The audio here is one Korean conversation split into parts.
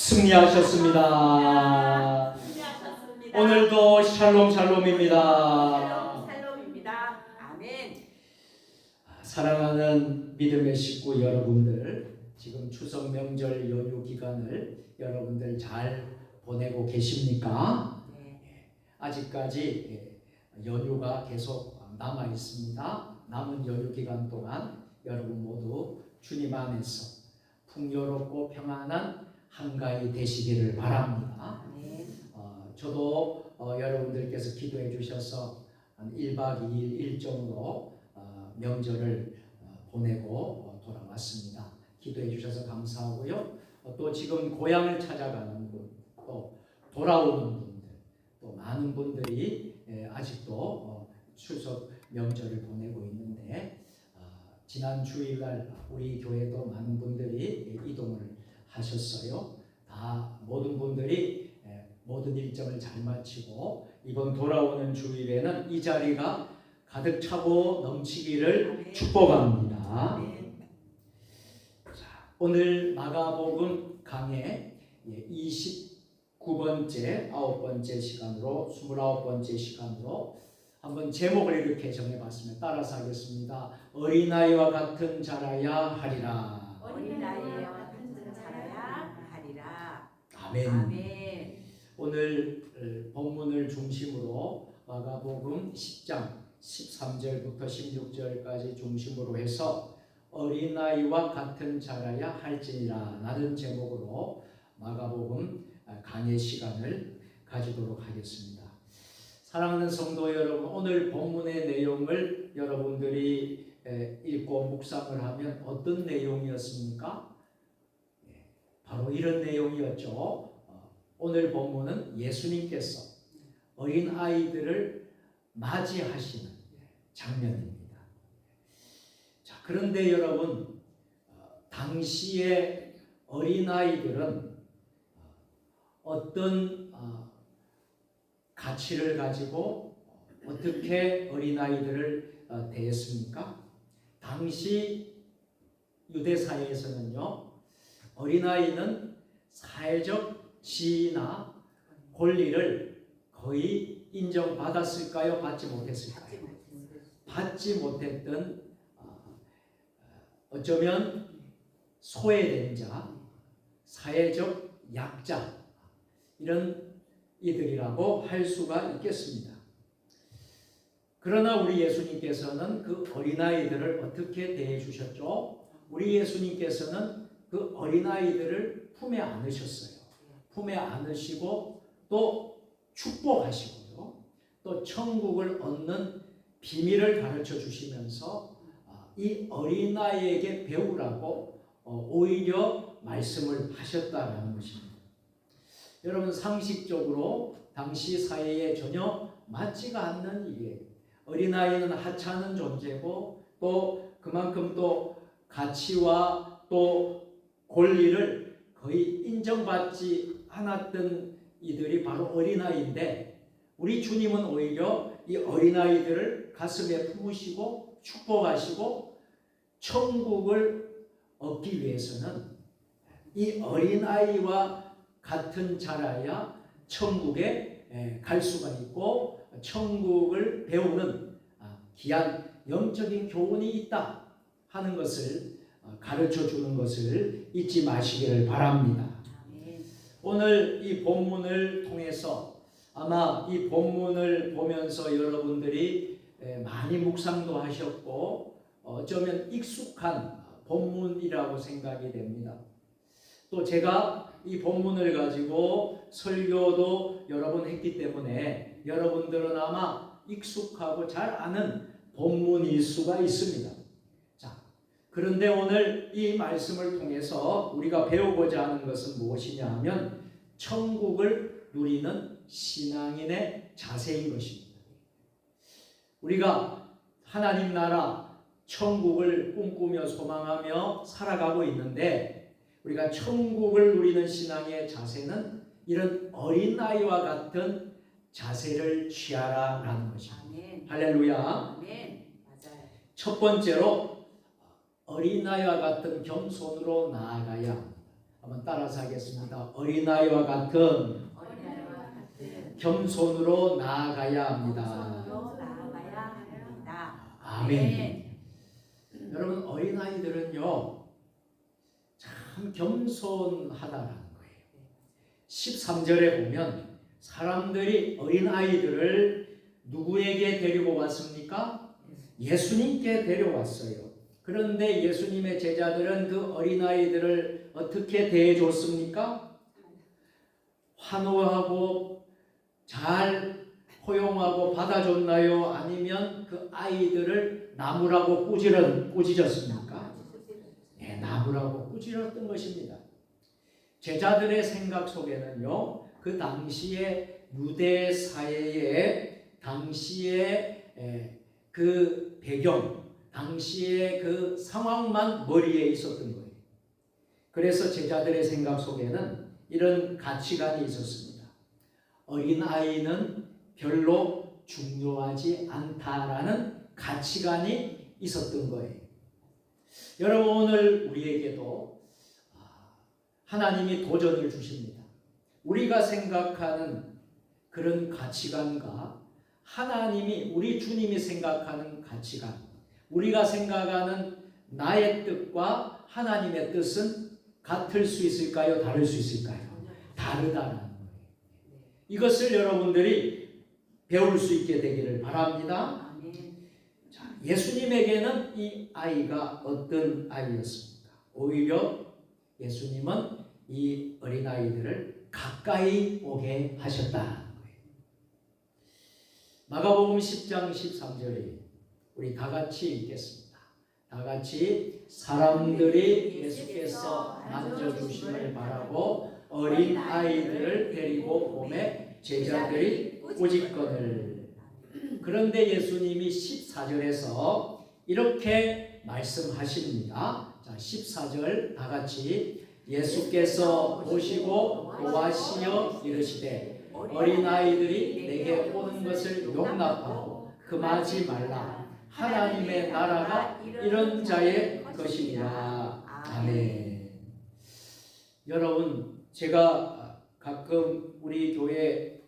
승리하셨습니다. 승리하셨습니다. 오늘도 샬롬 샬롬입니다. 샬롬 샬롬입니다. 아멘. 사랑하는 믿음의 식구 여러분들, 지금 추석 명절 연휴 기간을 여러분들 잘 보내고 계십니까? 네. 아직까지 연휴가 계속 남아 있습니다. 남은 연휴 기간 동안 여러분 모두 주님 안에서 풍요롭고 평안한 한가위 되시기를 바랍니다. 아멘. 저도 여러분들께서 기도해 주셔서 한 1박 2일 일정으로 명절을 보내고 돌아왔습니다. 기도해 주셔서 감사하고요. 또 지금 고향을 찾아가는 분, 또 돌아오는 분들, 또 많은 분들이 아직도 추석 명절을 보내고 있는데, 지난 주일날 우리 교회도 많은 분들이 이동을 하셨어요. 다 모든 분들이 모든 일정을 잘 마치고 이번 돌아오는 주일에는 이 자리가 가득 차고 넘치기를 축복합니다. 자, 오늘 마가복음 강의 29번째, 9번째 시간으로 29번째 시간으로 한번 제목을 이렇게 정해봤습니다. 따라서 하겠습니다. 어린아이와 같은 자라야 하리라. 어린아이와 같은 자라야 하리라. 아멘. 아멘. 오늘 본문을 중심으로 마가복음 10장 13절부터 16절까지 중심으로 해서 어린아이와 같은 자라야 할지니라 라는 제목으로 마가복음 강의 시간을 가지도록 하겠습니다. 사랑하는 성도 여러분, 오늘 본문의 내용을 여러분들이 읽고 묵상을 하면 어떤 내용이었습니까? 바로 이런 내용이었죠. 오늘 본문은 예수님께서 어린 아이들을 맞이하시는 장면입니다. 자, 그런데 여러분, 당시의 어린 아이들은 어떤 가치를 가지고 어떻게 어린 아이들을 대했습니까? 당시 유대 사회에서는요, 어린 아이는 사회적 지위나 권리를 거의 인정받았을까요? 받지 못했을까요? 받지 못했던, 어쩌면 소외된 자, 사회적 약자, 이런 이들이라고 할 수가 있겠습니다. 그러나 우리 예수님께서는 그 어린아이들을 어떻게 대해 주셨죠? 우리 예수님께서는 그 어린아이들을 품에 안으셨어요. 품에 안으시고 또 축복하시고요. 또 천국을 얻는 비밀을 가르쳐 주시면서 이 어린아이에게 배우라고 오히려 말씀을 하셨다라는 것입니다. 여러분, 상식적으로 당시 사회에 전혀 맞지가 않는 일이에요. 어린아이는 하찮은 존재고 또 그만큼 또 가치와 또 권리를 거의 인정받지 않았던 이들이 바로 어린아이인데, 우리 주님은 오히려 이 어린아이들을 가슴에 품으시고 축복하시고 천국을 얻기 위해서는 이 어린아이와 같은 자라야 천국에 갈 수가 있고 천국을 배우는 귀한 영적인 교훈이 있다 하는 것을 가르쳐 주는 것을 잊지 마시기를 바랍니다. 오늘 이 본문을 통해서 아마 이 본문을 보면서 여러분들이 많이 묵상도 하셨고 어쩌면 익숙한 본문이라고 생각이 됩니다. 또 제가 이 본문을 가지고 설교도 여러 번 했기 때문에 여러분들은 아마 익숙하고 잘 아는 본문일 수가 있습니다. 자, 그런데 오늘 이 말씀을 통해서 우리가 배우고자 하는 것은 무엇이냐 하면 천국을 누리는 신앙인의 자세인 것입니다. 우리가 하나님 나라 천국을 꿈꾸며 소망하며 살아가고 있는데, 우리가 천국을 누리는 신앙의 자세는 이런 어린아이와 같은 자세를 취하라라는 것입니다. 아멘. 할렐루야. 아멘. 맞아요. 첫 번째로 어린아이와 같은 겸손으로 나아가야 합니다. 한번 따라서 하겠습니다. 어린아이와 같은 어린아이와 같은 겸손으로 나아가야 합니다. 겸손으로 나아가야 합니다. 아멘. 여러분, 어린아이들은요 참 겸손하다라는 거예요. 13절에 보면 사람들이 어린아이들을 누구에게 데리고 왔습니까? 예수님께 데려왔어요. 그런데 예수님의 제자들은 그 어린아이들을 어떻게 대해줬습니까? 환호하고 잘 포용하고 받아줬나요? 아니면 그 아이들을 나무라고 꾸짖었습니까? 네, 나무라고 꾸짖었던 것입니다. 제자들의 생각 속에는요, 그 당시의 유대 사회의 당시의 그 배경, 당시의 그 상황만 머리에 있었던 거예요. 그래서 제자들의 생각 속에는 이런 가치관이 있었습니다. 어린아이는 별로 중요하지 않다라는 가치관이 있었던 거예요. 여러분, 오늘 우리에게도 하나님이 도전을 주십니다. 우리가 생각하는 그런 가치관과 하나님이, 우리 주님이 생각하는 가치관, 우리가 생각하는 나의 뜻과 하나님의 뜻은 같을 수 있을까요? 다를 수 있을까요? 다르다는 거예요. 이것을 여러분들이 배울 수 있게 되기를 바랍니다. 자, 예수님에게는 이 아이가 어떤 아이였습니까? 오히려 예수님은 이 어린아이들을 가까이 오게 하셨다는 거예요. 마가복음 10장 13절에 우리 다 같이 읽겠습니다. 다 같이 사람들이 예수께서 만져주심을 바라고 어린 아이들을 데리고 오매 제자들이 꾸짖거늘. 그런데 예수님이 14절에서 이렇게 말씀하십니다. 자, 14절 다 같이 예수께서 보시고 노하시어 이르시되 어린아이들이 내게 오는 것을 용납하고 금하지 말라. 하나님의 나라가 이런 자의 것이니라. 아멘. 여러분, 제가 가끔 우리 교회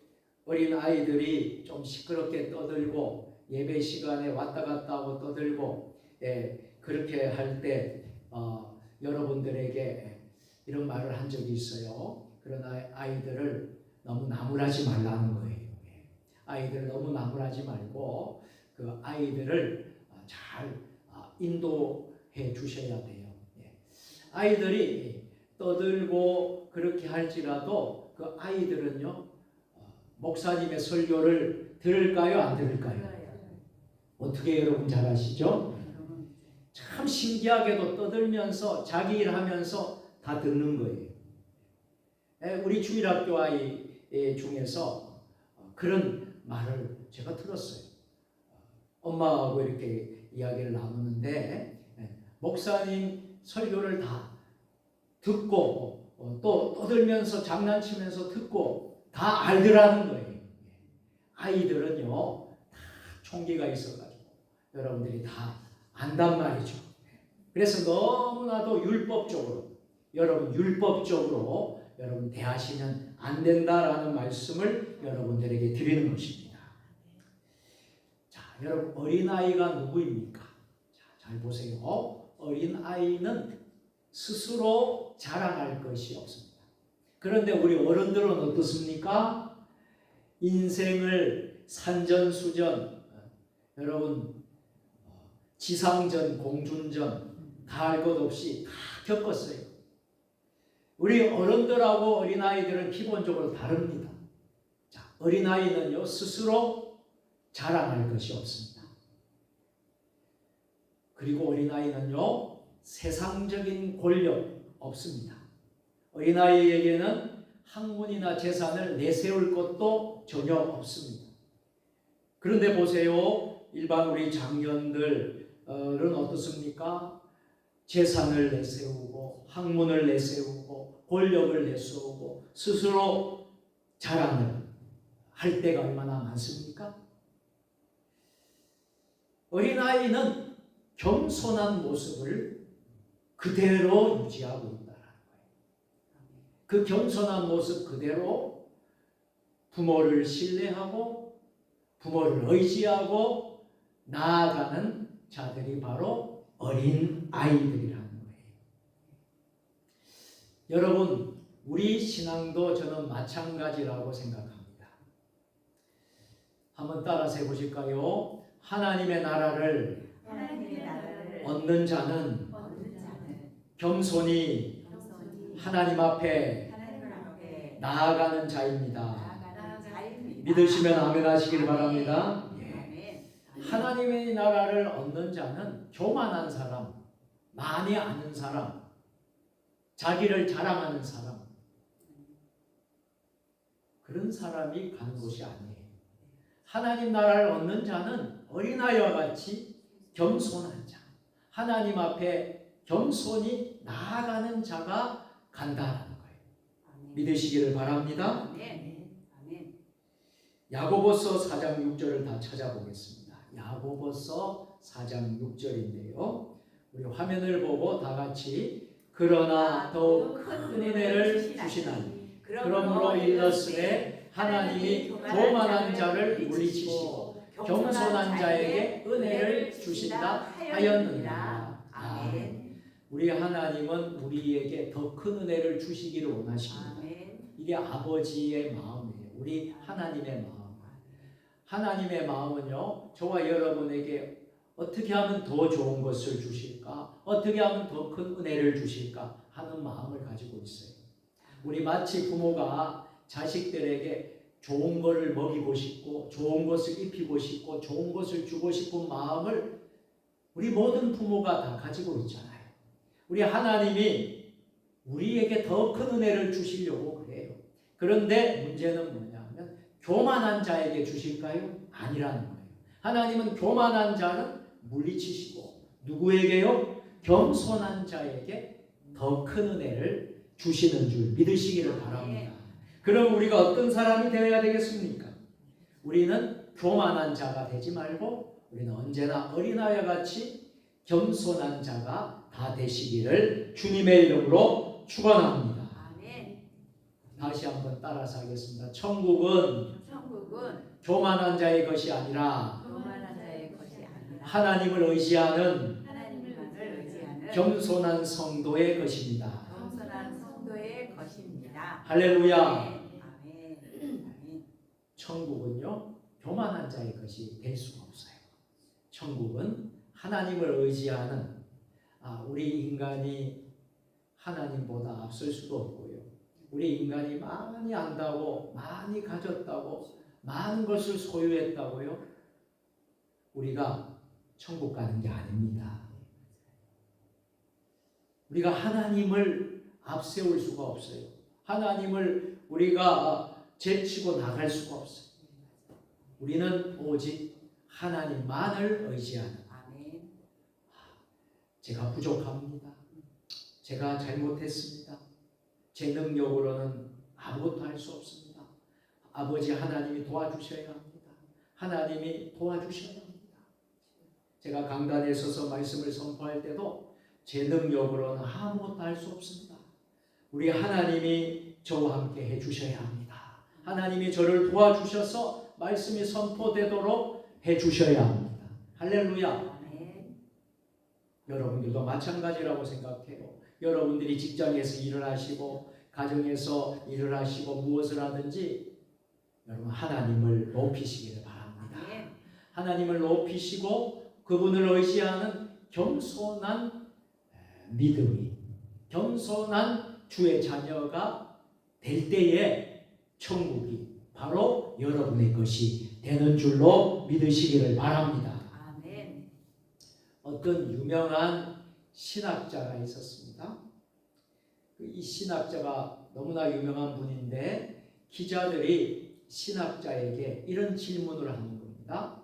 어린아이들이 좀 시끄럽게 떠들고 예배 시간에 왔다 갔다 하고 떠들고 그렇게 할 때 여러분들에게 이런 말을 한 적이 있어요. 그러나 아이들을 너무 나무라지 말라는 거예요. 아이들을 너무 나무라지 말고 그 아이들을 잘 인도해 주셔야 돼요. 아이들이 떠들고 그렇게 할지라도 그 아이들은요, 목사님의 설교를 들을까요? 안 들을까요? 어떻게 여러분 잘 아시죠? 참 신기하게도 떠들면서 자기 일하면서 다 듣는 거예요. 우리 주일학교 아이 중에서 그런 말을 제가 들었어요. 엄마하고 이렇게 이야기를 나누는데 목사님 설교를 다 듣고 또 떠들면서 장난치면서 듣고 다 알더라는 거예요. 아이들은요 다 총기가 있어가지고 여러분들이 다 안단 말이죠. 그래서 너무나도 율법적으로 여러분 대하시면 안 된다라는 말씀을 여러분들에게 드리는 것입니다. 자, 여러분, 어린아이가 누구입니까? 자, 잘 보세요. 어린아이는 스스로 자랑할 것이 없습니다. 그런데 우리 어른들은 어떻습니까? 인생을 산전수전, 여러분 지상전, 공중전 다 할 것 없이 다 겪었어요. 우리 어른들하고 어린아이들은 기본적으로 다릅니다. 자, 어린아이는요 스스로 자랑할 것이 없습니다. 그리고 어린아이는요 세상적인 권력 없습니다. 어린아이에게는 학문이나 재산을 내세울 것도 전혀 없습니다. 그런데 보세요, 일반 우리 장년들은 어떻습니까? 재산을 내세우고 학문을 내세우고 권력을 내세우고 스스로 자랑을 할 때가 얼마나 많습니까? 어린아이는 겸손한 모습을 그대로 유지하고 있다는 거예요. 그 겸손한 모습 그대로 부모를 신뢰하고 부모를 의지하고 나아가는 자들이 바로 어린 아이들이라는 거예요. 여러분, 우리 신앙도 저는 마찬가지라고 생각합니다. 한번 따라서 해보실까요? 하나님의 나라를 얻는 자는 겸손히 하나님 앞에 나아가는 자입니다. 믿으시면 아멘 하시길 바랍니다. 하나님의 나라를 얻는 자는 교만한 사람, 많이 아는 사람, 자기를 자랑하는 사람, 그런 사람이 가는 곳이 아니에요. 하나님 나라를 얻는 자는 어린아이와 같이 겸손한 자, 하나님 앞에 겸손히 나아가는 자가 간다라는 거예요. 믿으시기를 바랍니다. 야고보서 4장 6절을 다 찾아보겠습니다. 야고보서 4장 6절인데요. 우리 화면을 보고 다 같이 그러나 더욱 큰 은혜를 주시나니 그러므로 일렀으되 하나님이 교만한 자를 물리치시고 겸손한 자에게 은혜를 주신다 하였느니라. 아멘. 우리 하나님은 우리에게 더 큰 은혜를 주시기를 원하십니다. 이게 아버지의 마음이에요. 우리 하나님의 마음. 하나님의 마음은요, 저와 여러분에게 어떻게 하면 더 좋은 것을 주실까? 어떻게 하면 더 큰 은혜를 주실까? 하는 마음을 가지고 있어요. 우리 마치 부모가 자식들에게 좋은 것을 먹이고 싶고 좋은 것을 입히고 싶고 좋은 것을 주고 싶은 마음을 우리 모든 부모가 다 가지고 있잖아요. 우리 하나님이 우리에게 더 큰 은혜를 주시려고 그래요. 그런데 문제는 뭐냐면 교만한 자에게 주실까요? 아니라는 거예요. 하나님은 교만한 자는 물리치시고 누구에게요? 겸손한 자에게 더 큰 은혜를 주시는 줄 믿으시기를 바랍니다. 그럼 우리가 어떤 사람이 되어야 되겠습니까? 우리는 교만한 자가 되지 말고 우리는 언제나 어린아이와 같이 겸손한 자가 다 되시기를 주님의 이름으로 축원합니다. 다시 한번 따라서 하겠습니다. 천국은 교만한 자의 것이 아니라 하나님을 의지하는 겸손한 성도의 것입니다. 할렐루야. 천국은요, 교만한 자의 것이 될 수가 없어요. 천국은 하나님을 의지하는, 우리 인간이 하나님보다 앞설 수도 없고요. 우리 인간이 많이 안다고, 많이 가졌다고, 많은 것을 소유했다고요, 우리가 천국 가는 게 아닙니다. 우리가 하나님을 앞세울 수가 없어요. 하나님을 우리가 제치고 나갈 수가 없어요. 우리는 오직 하나님만을 의지하는. 제가 부족합니다. 제가 잘못했습니다. 제 능력으로는 아무것도 할 수 없습니다. 아버지 하나님이 도와주셔야 합니다. 하나님이 도와주셔야 합니다. 제가 강단에 서서 말씀을 선포할 때도 제 능력으로는 아무것도 할 수 없습니다. 우리 하나님이 저와 함께 해주셔야 합니다. 하나님이 저를 도와주셔서 말씀이 선포되도록 해주셔야 합니다. 할렐루야. 여러분들도 마찬가지라고 생각해요. 여러분들이 직장에서 일을 하시고 가정에서 일을 하시고 무엇을 하든지 여러분 하나님을 높이시기를 바랍니다. 하나님을 높이시고 그분을 의지하는 겸손한 믿음이, 겸손한 주의 자녀가 될 때에 천국이 바로 여러분의 것이 되는 줄로 믿으시기를 바랍니다. 어떤 유명한 신학자가 있었습니다. 이 신학자가 너무나 유명한 분인데 기자들이 신학자에게 이런 질문을 하는 겁니다.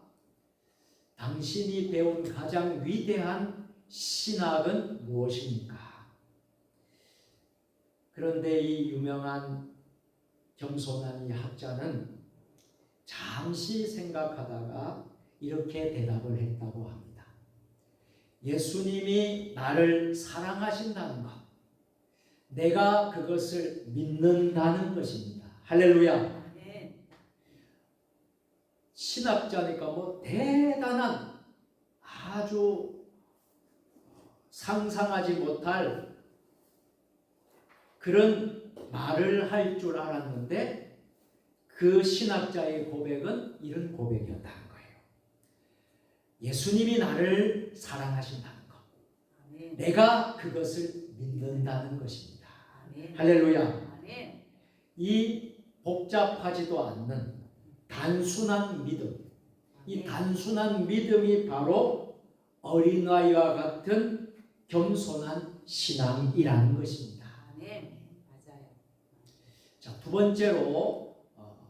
당신이 배운 가장 위대한 신학은 무엇입니까? 그런데 이 유명한 겸손한 이 학자는 잠시 생각하다가 이렇게 대답을 했다고 합니다. 예수님이 나를 사랑하신다는 것, 내가 그것을 믿는다는 것입니다. 할렐루야. 아멘. 신학자니까 뭐 대단한 아주 상상하지 못할 그런 말을 할 줄 알았는데 그 신학자의 고백은 이런 고백이었다는 거예요. 예수님이 나를 사랑하신다는 것. 아멘. 내가 그것을 믿는다는 것입니다. 아멘. 할렐루야. 아멘. 이 복잡하지도 않는 단순한 믿음, 이 단순한 믿음이 바로 어린아이와 같은 겸손한 신앙이라는 것입니다. 아멘. 맞아요. 자, 두 번째로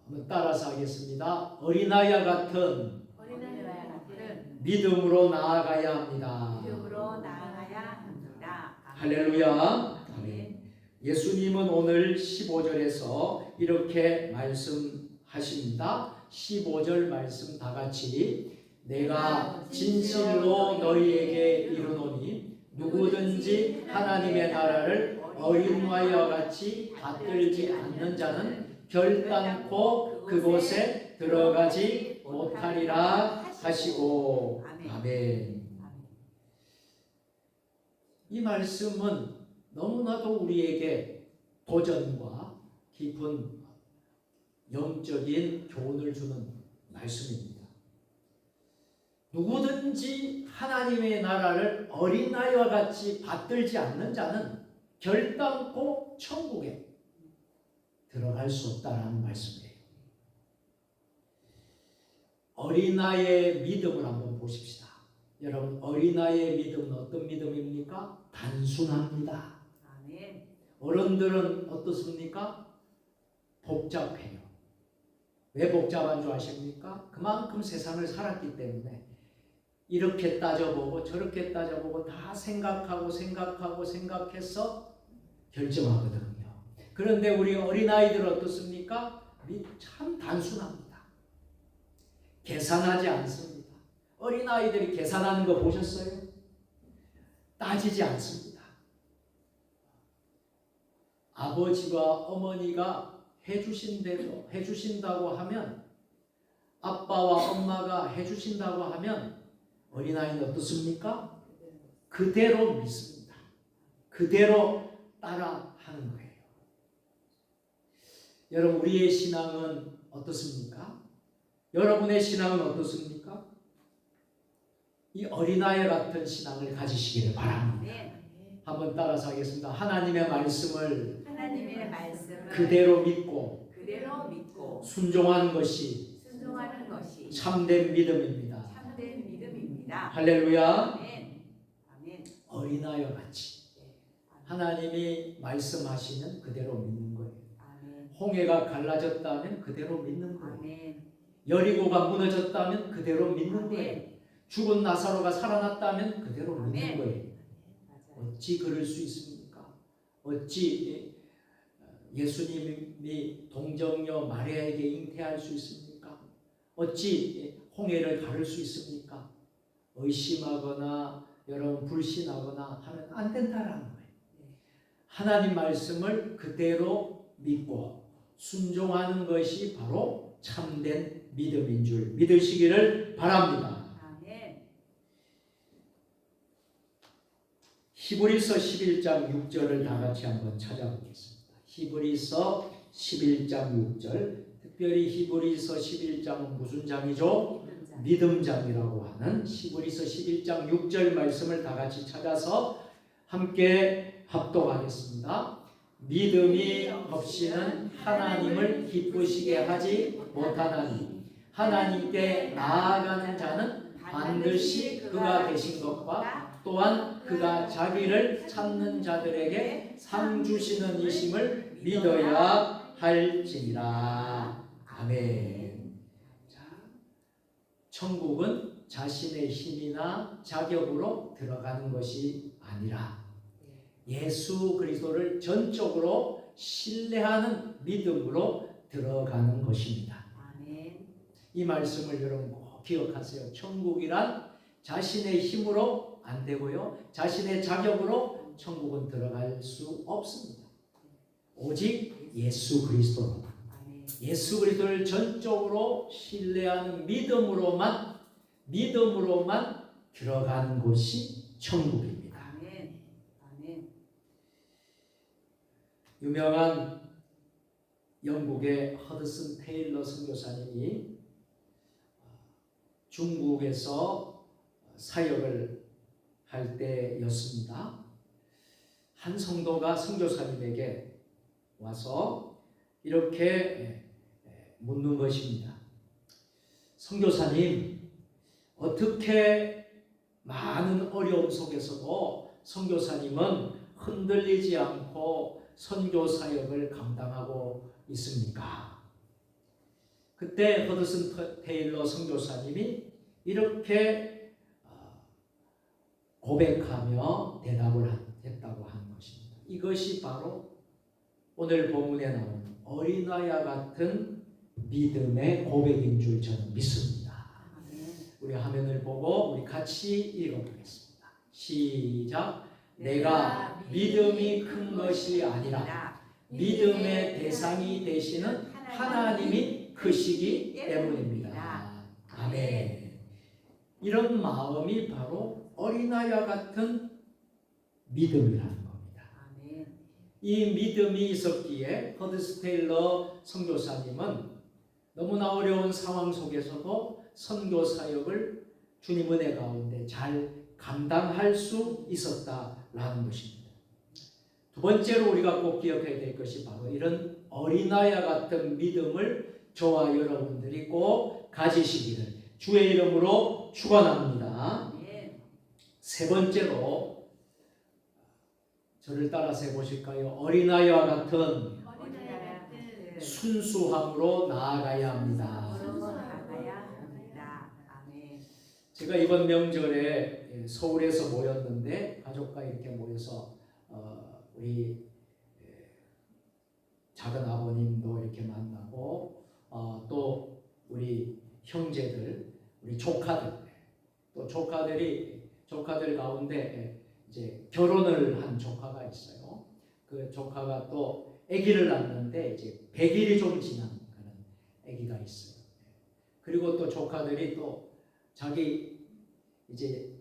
한번 따라서 하겠습니다. 어린아이와 같은 어린아이와 같은 믿음으로 나아가야 합니다. 믿음으로 나아가야 합니다. 할렐루야. 아멘. 예수님은 오늘 15절에서 이렇게 말씀하십니다. 15절 말씀 다 같이 내가 진실로 너희에게 이르노니 누구든지 하나님의 나라를 어린아이와 같이 받들지 않는 자는 결단코 그곳에 들어가지 못하리라 하시고 아멘. 이 말씀은 너무나도 우리에게 도전과 깊은 영적인 교훈을 주는 말씀입니다. 누구든지 하나님의 나라를 어린아이와 같이 받들지 않는 자는 결단코 천국에 들어갈 수 없다는 말씀이에요. 어린아이의 믿음을 한번 보십시다. 여러분, 어린아이의 믿음은 어떤 믿음입니까? 단순합니다. 아멘. 어른들은 어떻습니까? 복잡해요. 왜 복잡한 줄 아십니까? 그만큼 세상을 살았기 때문에 이렇게 따져보고 저렇게 따져보고 다 생각해서 결정하거든요. 그런데 우리 어린아이들은 어떻습니까? 참 단순합니다. 계산하지 않습니다. 어린아이들이 계산하는 거 보셨어요? 따지지 않습니다. 아버지와 어머니가 해주신 대로 해주신다고 하면, 아빠와 엄마가 해주신다고 하면 어린아이는 어떻습니까? 그대로 믿습니다. 그대로 따라하는 거예요. 여러분, 우리의 신앙은 어떻습니까? 여러분의 신앙은 어떻습니까? 이 어린아이 같은 신앙을 가지시기를 바랍니다. 한번 따라서 하겠습니다. 하나님의 말씀을 그대로 믿고 순종하는 것이 참된 믿음입니다. 할렐루야. 어린아이와 같이 하나님이 말씀하시면 그대로 믿는 거예요. 홍해가 갈라졌다면 그대로 믿는 거예요. 여리고가 무너졌다면 그대로 믿는 거예요. 죽은 나사로가 살아났다면 그대로 믿는 거예요. 어찌 그럴 수 있습니까? 어찌 예수님이 동정녀 마리아에게 잉태할 수 있습니까? 어찌 홍해를 가를 수 있습니까? 의심하거나 여러분 불신하거나 하면 안 된다라는 거예요. 하나님 말씀을 그대로 믿고 순종하는 것이 바로 참된 믿음인 줄 믿으시기를 바랍니다. 히브리서 11장 6절을 다 같이 한번 찾아보겠습니다. 히브리서 11장 6절, 특별히 히브리서 11장은 무슨 장이죠? 믿음장이라고 하는 히브리서 11장 6절 말씀을 다 같이 찾아서 함께 합독하겠습니다. 믿음이 없이는 하나님을 기쁘시게 하지 못하나니 하나님께 나아가는 자는 반드시 그가 계신 것과 또한 그가 자기를 찾는 자들에게 상 주시는 이심을 믿어야 할지니라. 아멘. 자, 천국은 자신의 힘이나 자격으로 들어가는 것이 아니라 예수 그리스도를 전적으로 신뢰하는 믿음으로 들어가는 것입니다. 이 말씀을 여러분 꼭 기억하세요. 천국이란 자신의 힘으로 안 되고요. 자신의 자격으로 천국은 들어갈 수 없습니다. 오직 예수 그리스도로. 아멘. 예수 그리스도를 전적으로 신뢰하는 믿음으로만 들어가는 곳이 천국입니다. 아멘. 아멘. 유명한 영국의 허드슨 테일러 선교사님이 중국에서 사역을 할 때였습니다. 한 성도가 선교사님에게 와서 이렇게 묻는 것입니다. 선교사님, 어떻게 많은 어려움 속에서도 선교사님은 흔들리지 않고 선교 사역을 감당하고 있습니까? 그때 허드슨 테일러 선교사님이 이렇게 고백하며 대답을 했다고 하는 것입니다. 이것이 바로 오늘 본문에 나오는 어린아이와 같은 믿음의 고백인 줄 저는 믿습니다. 우리 화면을 보고 우리 같이 읽어보겠습니다. 시작. 내가 믿음이 큰 것이 아니라 믿음의 대상이 되시는 하나님이 크시기 때문입니다. 아멘. 이런 마음이 바로 어린아이와 같은 믿음이라는 겁니다. 아멘. 이 믿음이 있었기에 허드슨 테일러 선교사님은 너무나 어려운 상황 속에서도 선교 사역을 주님 은혜 가운데 잘 감당할 수 있었다라는 것입니다. 두 번째로 우리가 꼭 기억해야 될 것이 바로 이런 어린아이와 같은 믿음을 저와 여러분들이 꼭 가지시기를 주의 이름으로 축원합니다. 아멘. 세 번째로 저를 따라서 해보실까요? 어린아이와 같은 어린아이와 같은 순수함으로 나아가야 합니다. 나아가야 합니다. 아멘. 제가 이번 명절에 서울에서 모였는데 가족과 이렇게 모여서 우리 작은 아버님도 이렇게 만나고 또 우리 형제들, 우리 조카들, 또 조카들 가운데 이제 결혼을 한 조카가 있어요. 그 조카가 또 아기를 낳는데 이제 100일이 좀 지난 그런 아기가 있어요. 그리고 또 조카들이 또 자기 이제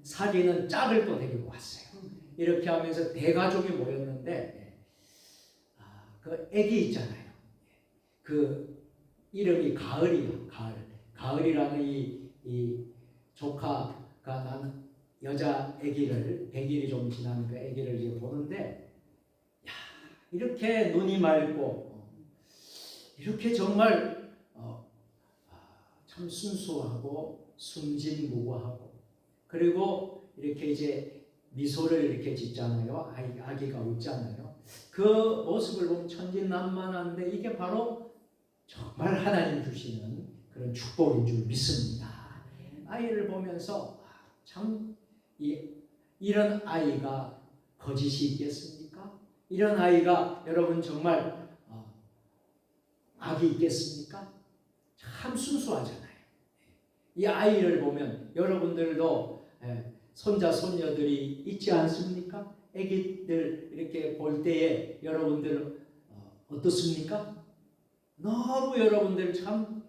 사귀는 짝을 또 데리고 왔어요. 이렇게 하면서 대가족이 모였는데 그 아기 있잖아요. 그 이름이 가을이요. 가을이라는 이 조카가 난 여자 아기를 100일이 좀 지난 그 아기를 이제 보는데 야, 이렇게 눈이 맑고 이렇게 정말 참 순수하고 순진무구하고 그리고 이렇게 이제 미소를 이렇게 짓잖아요. 아기가 웃잖아요. 그 모습을 보면 천진난만한데 이게 바로 정말 하나님 주시는 그런 축복인 줄 믿습니다. 아이를 보면서 참 이런 아이가 거짓이 있겠습니까? 이런 아이가 여러분 정말 악이 있겠습니까? 참 순수하잖아요. 이 아이를 보면 여러분들도 손자 손녀들이 있지 않습니까? 아기들 이렇게 볼 때에 여러분들 어떻습니까? 너무 여러분들 참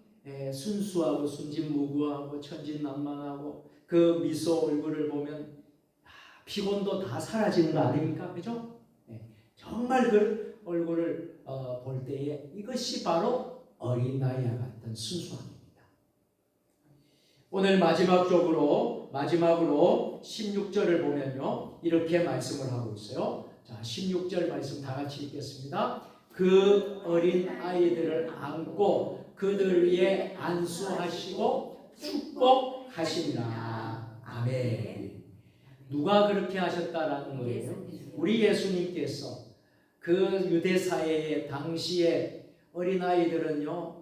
순수하고 순진무구하고 천진난만하고 그 미소 얼굴을 보면 피곤도 다 사라지는 거 아닙니까? 그죠? 정말 그 얼굴을 볼 때에 이것이 바로 어린아이와 같은 순수함입니다. 오늘 마지막으로 16절을 보면요 이렇게 말씀을 하고 있어요. 자, 16절 말씀 다 같이 읽겠습니다. 그 어린 아이들을 안고 그들 위에 안수하시고 축복하시니라. 아멘. 누가 그렇게 하셨다라는 거예요? 우리 예수님께서 그 유대 사회의 당시에 어린 아이들은요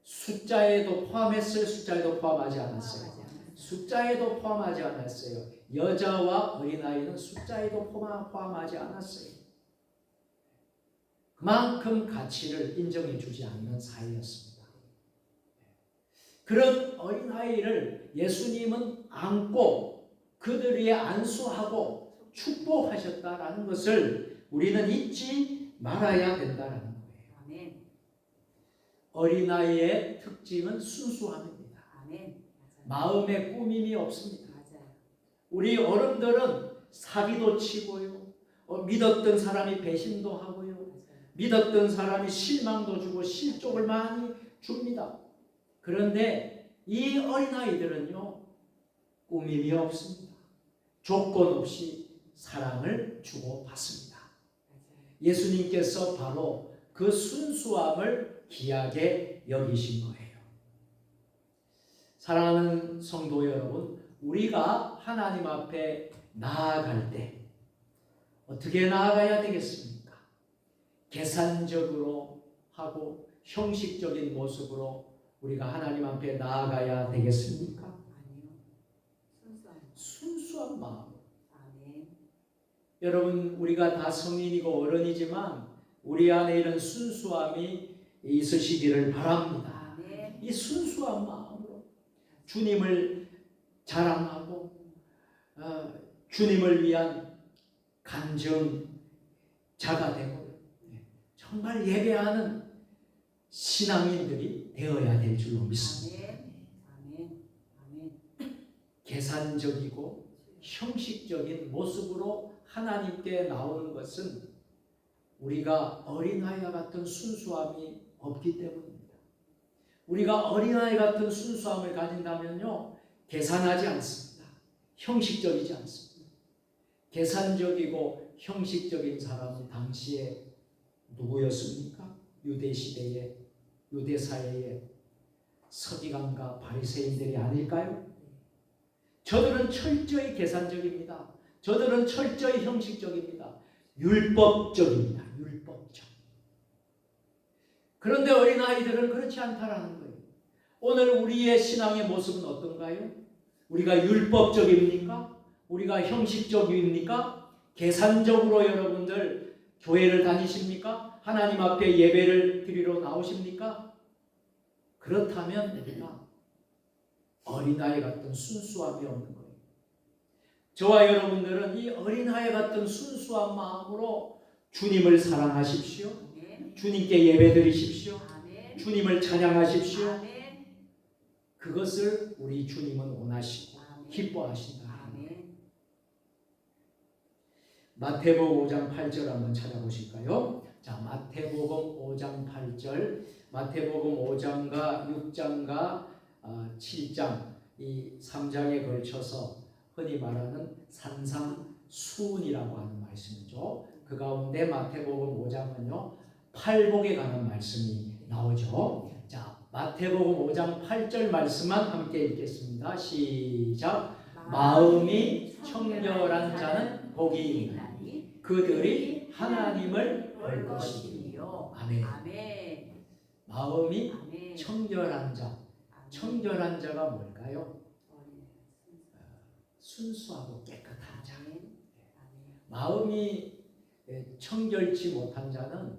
숫자에도 포함하지 않았어요. 숫자에도 포함하지 않았어요. 여자와 어린아이는 숫자에도 포함하지 않았어요. 그만큼 가치를 인정해 주지 않는 사이였습니다. 그런 어린아이를 예수님은 안고 그들 위에 안수하고 축복하셨다라는 것을 우리는 잊지 말아야 된다는 거예요. 아멘. 어린아이의 특징은 순수함입니다. 아멘. 마음에 꾸밈이 없습니다. 맞아요. 우리 어른들은 사기도 치고요. 믿었던 사람이 배신도 하고요. 맞아요. 믿었던 사람이 실망도 주고 실족을 많이 줍니다. 그런데 이 어린아이들은요, 꾸밈이 없습니다. 조건 없이 사랑을 주고 받습니다. 맞아요. 예수님께서 바로 그 순수함을 귀하게 여기신 거예요. 사랑하는 성도 여러분, 우리가 하나님 앞에 나아갈 때 어떻게 나아가야 되겠습니까? 계산적으로 하고 형식적인 모습으로 우리가 하나님 앞에 나아가야 되겠습니까? 아니요. 순수한. 순수한 마음. 아멘. 여러분, 우리가 다 성인이고 어른이지만 우리 안에 이런 순수함이 있으시기를 바랍니다. 아멘. 이 순수한 마음으로 주님을 자랑하고 주님을 위한 간증자가 되고 정말 예배하는 신앙인들이 되어야 될 줄로 믿습니다. 아멘. 아멘. 계산적이고 형식적인 모습으로 하나님께 나오는 것은 우리가 어린아이와 같은 순수함이 없기 때문입니다. 우리가 어린아이 같은 순수함을 가진다면요, 계산하지 않습니다. 형식적이지 않습니다. 계산적이고 형식적인 사람은 당시에 누구였습니까? 유대시대에, 유대사회에 서기관과 바리새인들이 아닐까요? 저들은 철저히 계산적입니다. 저들은 철저히 형식적입니다. 율법적입니다. 율법적. 그런데 어린아이들은 그렇지 않다라는 거예요. 오늘 우리의 신앙의 모습은 어떤가요? 우리가 율법적입니까? 우리가 형식적입니까? 계산적으로 여러분들 교회를 다니십니까? 하나님 앞에 예배를 드리러 나오십니까? 그렇다면 우리가 어린아이 같은 순수함이 없는 거예요. 저와 여러분들은 이 어린아이 같은 순수한 마음으로 주님을 사랑하십시오. 아멘. 주님께 예배 드리십시오. 아멘. 주님을 찬양하십시오. 아멘. 그것을 우리 주님은 원하시고 아멘. 기뻐하신다. 아멘. 마태복음 5장 8절 한번 찾아보실까요? 자, 마태복음 5장 8절, 마태복음 5장과 6장과 7장 이 3장에 걸쳐서 흔히 말하는 산상수훈이라고 하는 말씀이죠. 그 가운데 마태복음 5장은요, 팔복에 관한 말씀이 나오죠. 자, 마태복음 5장 8절 말씀만 함께 읽겠습니다. 시작. 마음이 청결한 자는 복이 있나니 그들이 하나님을 볼 것이요. 아멘. 아멘. 마음이 아멘. 청결한 자. 청결한 자가 뭘까요? 아멘. 순수하고 깨끗한 자. 아멘. 마음이 청결치 못한 자는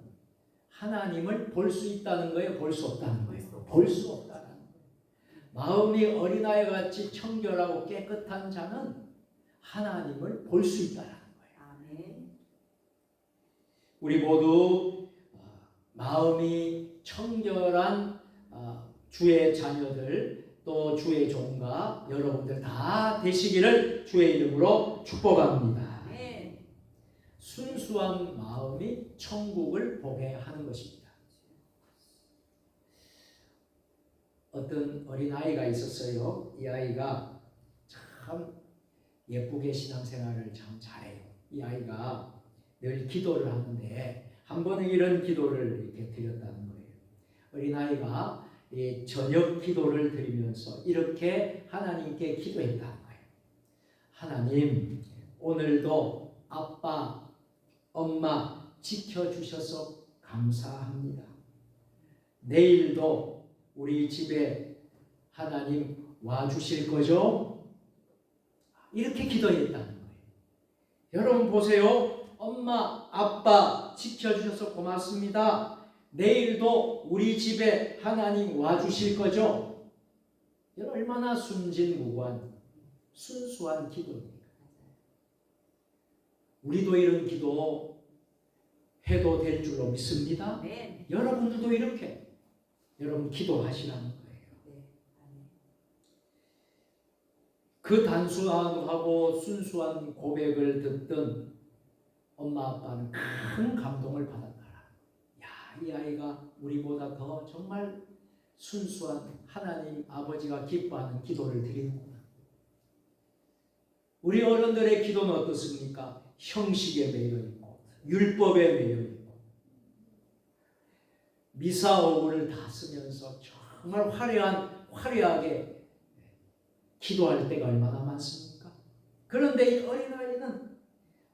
하나님을 볼 수 있다는 거예요? 볼 수 없다는 거예요? 볼 수 없다는 거예요. 마음이 어린아이 같이 청결하고 깨끗한 자는 하나님을 볼 수 있다는 거예요. 아멘. 우리 모두 마음이 청결한 주의 자녀들 또 주의 종과 여러분들 다 되시기를 주의 이름으로 축복합니다. 아멘. 순수한 마음이 천국을 보게 하는 것입니다. 어떤 어린아이가 있었어요. 이 아이가 참 예쁘게 신앙생활을 참 잘해요. 이 아이가 늘 기도를 하는데 한 번은 이런 기도를 이렇게 드렸다는 거예요. 어린아이가 저녁 기도를 드리면서 이렇게 하나님께 기도했다는 거예요. 하나님, 오늘도 아빠, 엄마 지켜주셔서 감사합니다. 내일도 우리 집에 하나님 와주실 거죠? 이렇게 기도했다는 거예요. 여러분 보세요. 엄마, 아빠 지켜주셔서 고맙습니다. 내일도 우리 집에 하나님 와주실 거죠? 얼마나 순진무구한 순수한 기도입니까? 우리도 이런 기도 해도 될 줄로 믿습니다. 아멘. 여러분들도 이렇게 여러분 기도하시라는 거예요. 네. 아멘. 그 단순하고 순수한 고백을 듣던 엄마 아빠는 큰 감동을 받았더라. 야, 이 아이가 우리보다 더 정말 순수한 하나님 아버지가 기뻐하는 기도를 드리는구나. 우리 어른들의 기도는 어떻습니까? 형식에 매여 있고 율법에 매여 있고 미사오구를 다 쓰면서 정말 화려하게 기도할 때가 얼마나 많습니까? 그런데 이 어린아이는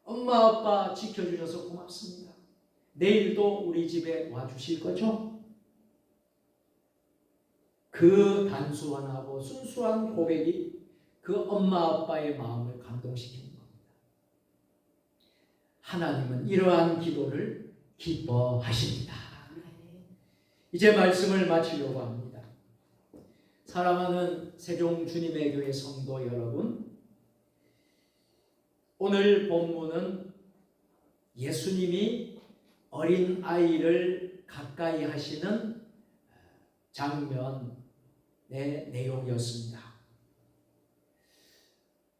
엄마 아빠 지켜주셔서 고맙습니다. 내일도 우리 집에 와주실 거죠? 그 단순하고 순수한 고백이 그 엄마 아빠의 마음을 감동시키는 겁니다. 하나님은 이러한 기도를 기뻐하십니다. 이제 말씀을 마치려고 합니다. 사랑하는 세종 주님의 교회 성도 여러분, 오늘 본문은 예수님이 어린 아이를 가까이 하시는 장면의 내용이었습니다.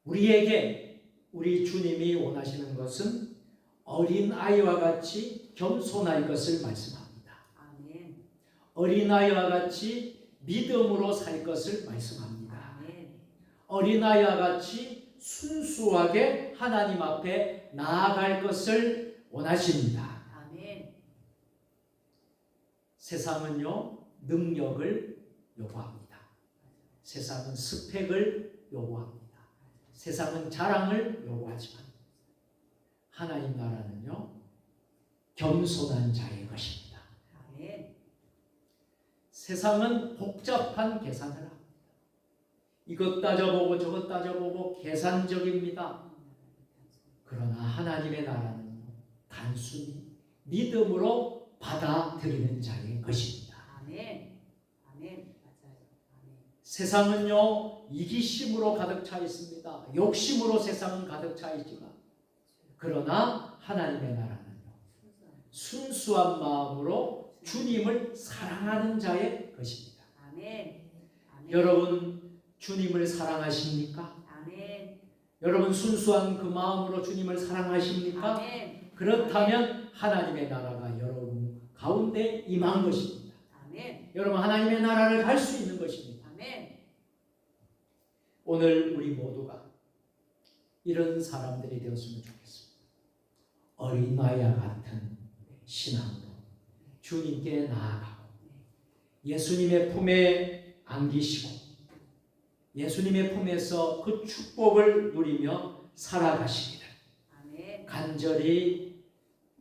우리에게 우리 주님이 원하시는 것은 어린 아이와 같이 겸손할 것을 말씀합니다. 아멘. 어린 아이와 같이 믿음으로 살 것을 말씀합니다. 아멘. 어린 아이와 같이 순수하게 하나님 앞에 나아갈 것을 원하십니다. 아멘. 세상은요, 능력을 요구합니다. 세상은 스펙을 요구합니다. 세상은 자랑을 요구하지만 하나님 나라는요, 겸손한 자의 것입니다. 아멘. 세상은 복잡한 계산을 합니다. 이것 따져보고 저것 따져보고 계산적입니다. 그러나 하나님의 나라는 단순히 믿음으로 받아들이는 자의 것입니다. 아멘. 아멘. 맞아요. 아멘. 세상은요, 이기심으로 가득 차 있습니다. 욕심으로 세상은 가득 차 있지만, 그러나 하나님의 나라는요, 순수한 마음으로 주님을 사랑하는 자의 것입니다. 아멘. 아멘. 여러분, 주님을 사랑하십니까? 아멘. 여러분, 순수한 그 마음으로 주님을 사랑하십니까? 아멘. 그렇다면 하나님의 나라가 여러분 가운데 임한 것입니다. 아멘. 여러분, 하나님의 나라를 갈 수 있는 것입니다. 아멘. 오늘 우리 모두가 이런 사람들이 되었으면 좋겠습니다. 어린아이와 같은 신앙으로 주님께 나아가고 예수님의 품에 안기시고 예수님의 품에서 그 축복을 누리며 살아가시기를 아멘. 간절히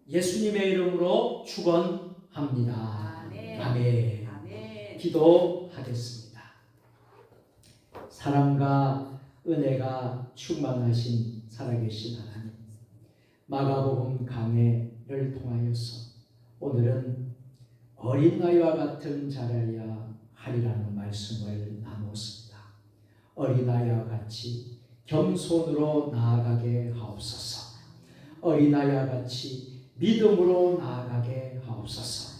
예수님의 이름으로 축원합니다. 아멘. 아멘. 아멘. 기도하겠습니다. 사랑과 은혜가 충만하신 살아계신 하나님, 마가복음 강해를 통하여서 오늘은 어린아이와 같은 자라야 하리라는 말씀을 나누었습니다. 어린아이와 같이 겸손으로 나아가게 하옵소서. 어린아이와 같이 믿음으로 나아가게 하옵소서.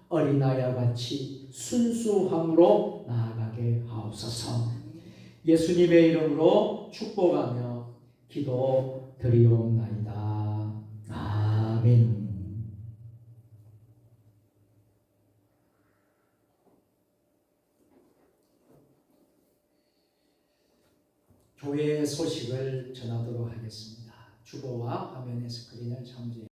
어린아이와 같이 순수함으로 나아가게 하옵소서. 예수님의 이름으로 축복하며 기도 드리옵나이다. 아멘. 교회의 소식을 전하도록 하겠습니다. 주보와 화면의 스크린을 참조해